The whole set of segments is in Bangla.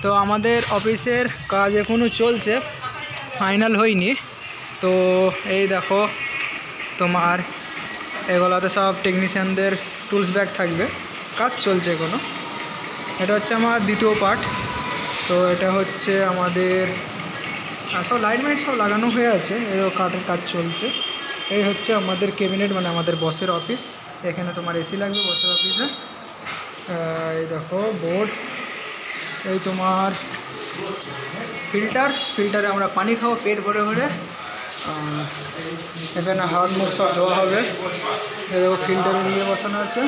তো আমাদের অফিসের কাজ এখনও চলছে, ফাইনাল হয়নি। তো এই দেখো তোমার এগুলোতে সব টেকনিশিয়ানদের টুলস ব্যাগ থাকবে, কাজ চলছে এখনও। এটা হচ্ছে আমার দ্বিতীয় পার্ট। তো এটা হচ্ছে আমাদের সব লাইট মাইট সব লাগানো হয়ে আছে, এরও কাঠের কাজ চলছে। এই হচ্ছে আমাদের ক্যাবিনেট, মানে আমাদের বসের অফিস। এখানে তোমার এসি লাগবে বসের অফিসে। এই দেখো বোর্ড, এই তোমার ফিল্টারে আমরা পানি খাবো পেট ভরে ভরে। এখানে হাত মুখ সব ধোয়া হবে। এই দেখো ফিল্টারে নিয়ে বসানো আছে।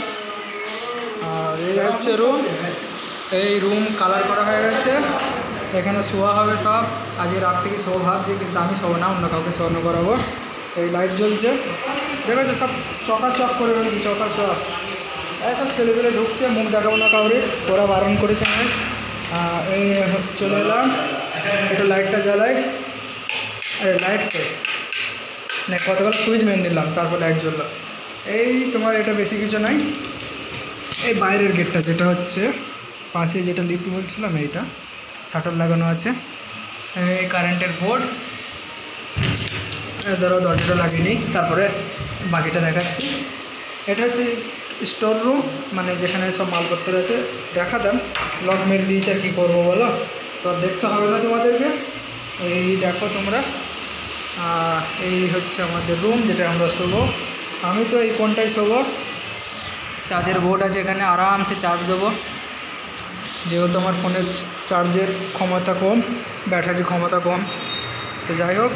আর এই হচ্ছে রুম, এই রুম কালার করা হয়ে গেছে। এখানে শোয়া হবে সব। আজকে রাত থেকে শোবো ভাবছি, কিন্তু আমি শোবো না, অন্য কাউকে শোয়ানো করাবো। এই লাইট জ্বলছে, দেখেছো সব চকাচক করে রয়েছে, চকাচক। সব ছেলেপেলে ঢুকছে, মুখ দেখাবো না কাউরে, ওরা বারণ করেছে আমি। এই চলে এলাম, একটু লাইটটা জ্বালাই। আরে লাইটটা মানে কতগুলো সুইচ মেন নিলাম, তারপর লাইট জ্বললো। এই তোমার এটা বেশি কিছু নাই। এই বাইরের গেটটা যেটা হচ্ছে পাশে যেটা লিফট বলছিলাম, এইটা শাটার লাগানো আছে। এই কারেন্টের বোর্ড, ধরো দরজাটা লাগিয়ে নিই, তারপরে বাকিটা দেখাচ্ছি। এটা হচ্ছে স্টোর রুম, মানে যেখানে সব মালপত্র আছে। দেখাতাম, লক মেরে দিয়েছে, আর কী করবো বলো, তো দেখতে হবে না তোমাদেরকে। এই দেখো তোমরা, এই হচ্ছে আমাদের রুম, যেটা আমরা শোবো। আমি তো এই কোনটায় শোবো। চার্জের বোর্ড আছে এখানে, আরামসে চার্জ দেবো, যেহেতু আমার ফোনের চার্জের ক্ষমতা কম, ব্যাটারির ক্ষমতা কম। তো যাই হোক,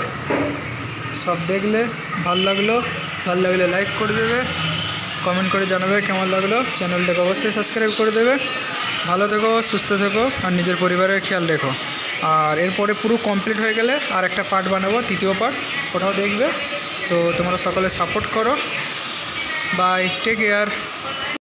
সব দেখলে ভালো লাগলে লাইক করে দেবে, কমেন্ট করে জানাবে কেমন লাগলো। চ্যানেলটাকে অবশ্যই সাবস্ক্রাইব করে দেবে। ভালো থেকো, সুস্থ থেকো, আর নিজের পরিবারের খেয়াল রেখো। আর এরপরে পুরো কমপ্লিট হয়ে গেলে আর একটা পার্ট বানাবো, তৃতীয় পার্ট, ওটাও দেখবে। তো তোমরা সকলে সাপোর্ট করো। Bye, take care.